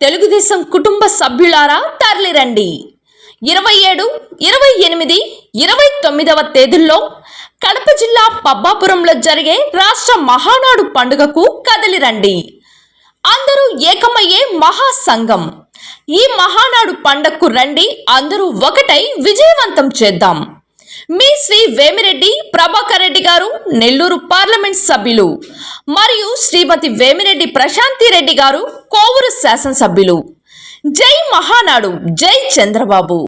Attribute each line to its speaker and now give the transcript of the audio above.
Speaker 1: తెలుగుదేశం కుటుంబ సభ్యులారా తరలిరండి. 27, 28, 29వ తేదీల్లో కడప జిల్లా పబ్బాపురంలో జరిగే రాష్ట్ర మహానాడు పండుగకు కదలిరండి. అందరూ ఏకమయ్యే మహాసంఘం. ఈ మహానాడు పండుగకు రండి, అందరూ ఒకటై విజయవంతం చేద్దాం. మీ శ్రీ వేమిరెడ్డి ప్రభాకర్ రెడ్డి గారు, నెల్లూరు పార్లమెంట్ సభ్యులు, మరియు శ్రీమతి వేమిరెడ్డి ప్రశాంతి రెడ్డి గారు, కోవూరు శాసనసభ్యులు. జై మహానాడు, జై చంద్రబాబు.